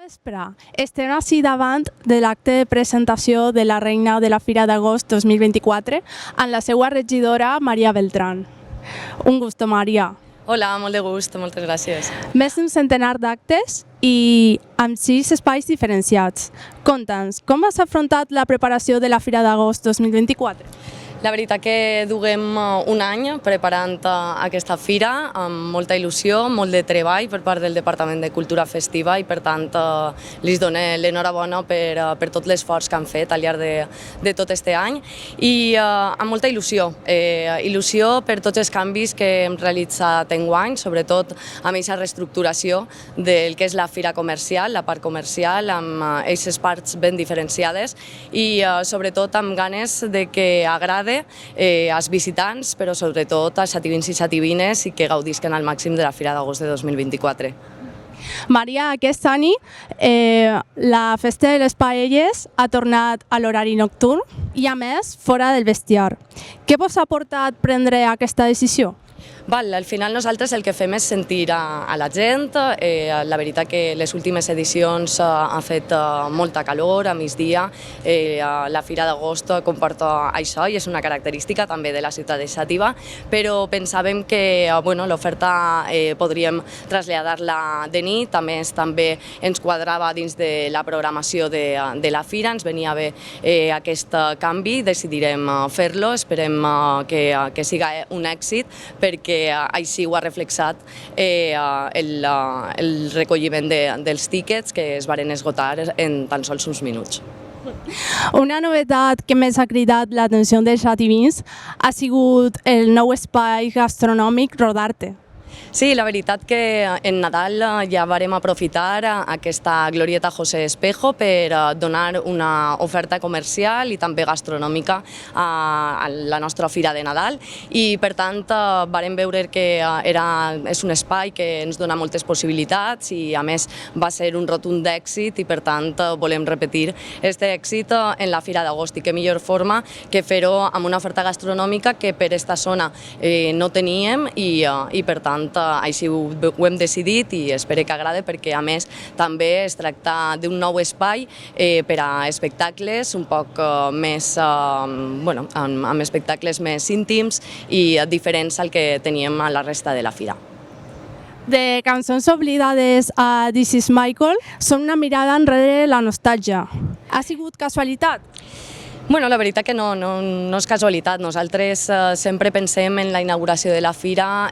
Vespre. Estem així davant de l'acte de presentació de la Reina de la Fira d'Agost 2024 amb la seva regidora Maria Beltrán. Un gusto, Maria. Hola, molt de gust, moltes gràcies. Més d'un centenar d'actes i amb 6 espais diferenciats. Conta'ns, com has afrontat la preparació de la Fira d'Agost 2024? La veritat que duguem un any preparant aquesta fira amb molta il·lusió, molt de treball per part del Departament de Cultura Festiva i per tant li dono l'enhorabona per tot l'esforç que han fet al llarg de tot aquest any i amb molta il·lusió. Il·lusió per tots els canvis que hem realitzat enguany, sobretot amb aquesta reestructuració del que és la fira comercial, la part comercial, amb aquestes parts ben diferenciades i sobretot amb ganes de que agrade als visitants, però sobretot als sativins i sativines i que gaudisquen al màxim de la Fira d'Agost de 2024. Maria, aquest any la Festa de les Paelles ha tornat a l'horari nocturn i a més fora del bestiar. Què vos ha portat prendre aquesta decisió? Al final nosaltres el que fem és sentir a la gent. La veritat que les últimes edicions ha fet molta calor a migdia. La Fira d'Agost comporta això i és una característica també de la ciutat de Xàtiva, però pensàvem que l'oferta podríem traslladar-la de nit. A més, també ens quadrava dins de la programació de la fira, ens venia bé aquest canvi, decidirem fer-lo, esperem que siga un èxit perquè així ho ha reflexat el recolliment dels tíquets que es varen esgotar en tan sols uns minuts. Una novetat que més ha cridat l'atenció dels xativins ha sigut el nou espai gastronòmic Rodarte. Sí, la veritat que en Nadal ja vàrem aprofitar aquesta glorieta José Espejo per donar una oferta comercial i també gastronòmica a la nostra fira de Nadal i per tant vàrem veure que és un espai que ens dona moltes possibilitats i a més va ser un rotund d'èxit i per tant volem repetir aquest èxit en la Fira d'Agost i que millor forma que fer-ho amb una oferta gastronòmica que per aquesta zona no teníem i per tant així ho hem decidit i espero que agrade perquè a més també es tracta d'un nou espai per a espectacles un poc més, amb espectacles més íntims i diferents al que teníem a la resta de la fira. De Cançons oblidades a This is Michael són una mirada enrere la nostàlgia. Ha sigut casualitat? La veritat que no és casualitat. Nosaltres sempre pensem en la inauguració de la fira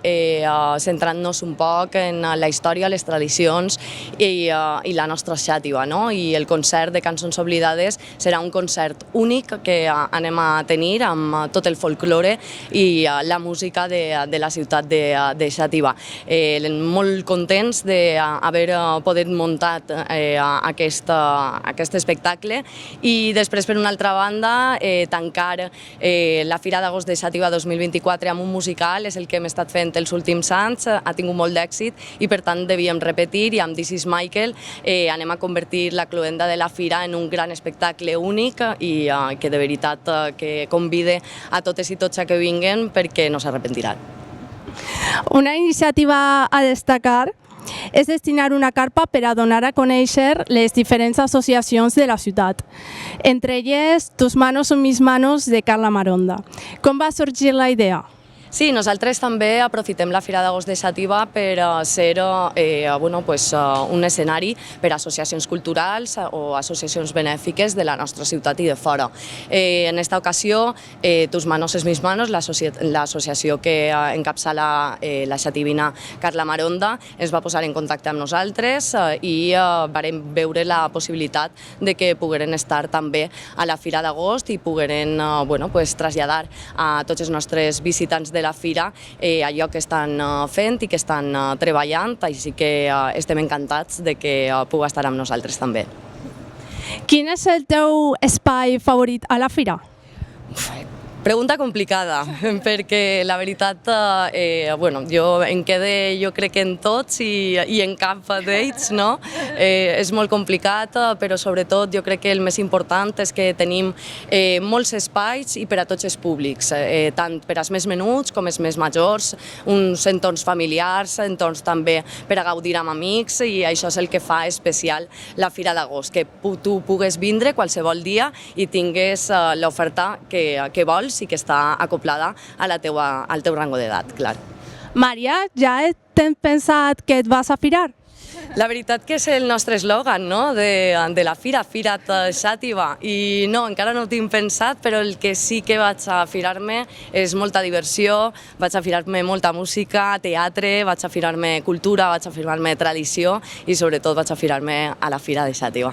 centrant-nos un poc en la història, les tradicions i la nostra Xàtiva. I el concert de Cançons oblidades serà un concert únic que anem a tenir amb tot el folklore i la música de la ciutat de Xàtiva. Molt contents d'haver pogut muntar aquest espectacle i després, per una altra banda, tancar la Fira d'Agost de Xàtiva 2024 amb un musical és el que hem estat fent els últims anys, ha tingut molt d'èxit i per tant devíem repetir i amb This is Michael anem a convertir la cloenda de la fira en un gran espectacle únic i que de veritat que convide a totes i tots a que vinguen perquè no s'arrepentiran. Una iniciativa a destacar és destinar una carpa per a donar a conèixer les diferents associacions de la ciutat. Entre elles, Tus manos son mis manos, de Carla Maronda. Com va sorgir la idea? Sí, nosaltres també aprofitem la Fira d'Agost de Xàtiva per ser un escenari per a associacions culturals o associacions benèfiques de la nostra ciutat i de fora. En aquesta ocasió, Tus manos es mis manos, l'associació que encapçala la xativina Carla Maronda, es va posar en contacte amb nosaltres i vam veure la possibilitat de que pogueren estar també a la Fira d'Agost i pogueren traslladar a tots els nostres visitants de la fira allò que estan fent i que estan treballant, així que estem encantats de que pugui estar amb nosaltres també. Quin és el teu espai favorit a la fira? Pregunta complicada, perquè la veritat, jo em quedé, jo crec que en tots i en cap d'ells, no? És molt complicat, però sobretot jo crec que el més important és que tenim molts espais i per a tots els públics, tant per als més menuts com els més majors, uns entorns familiars, entorns també per a gaudir amb amics, i això és el que fa especial la Fira d'Agost, que tu pugues vindre qualsevol dia i tingues l'oferta que vols i que està acoplada al teu rango d'edat, clar. Maria, ja tens pensat que et vas a firar? La veritat que és el nostre eslògan, no?, de la fira, Fira't Xàtiva, i no, encara no ho tinc pensat, però el que sí que vaig a firar-me és molta diversió, vaig a firar-me molta música, teatre, vaig a firar-me cultura, vaig a firar-me tradició i sobretot vaig a firar-me a la Fira de Xàtiva.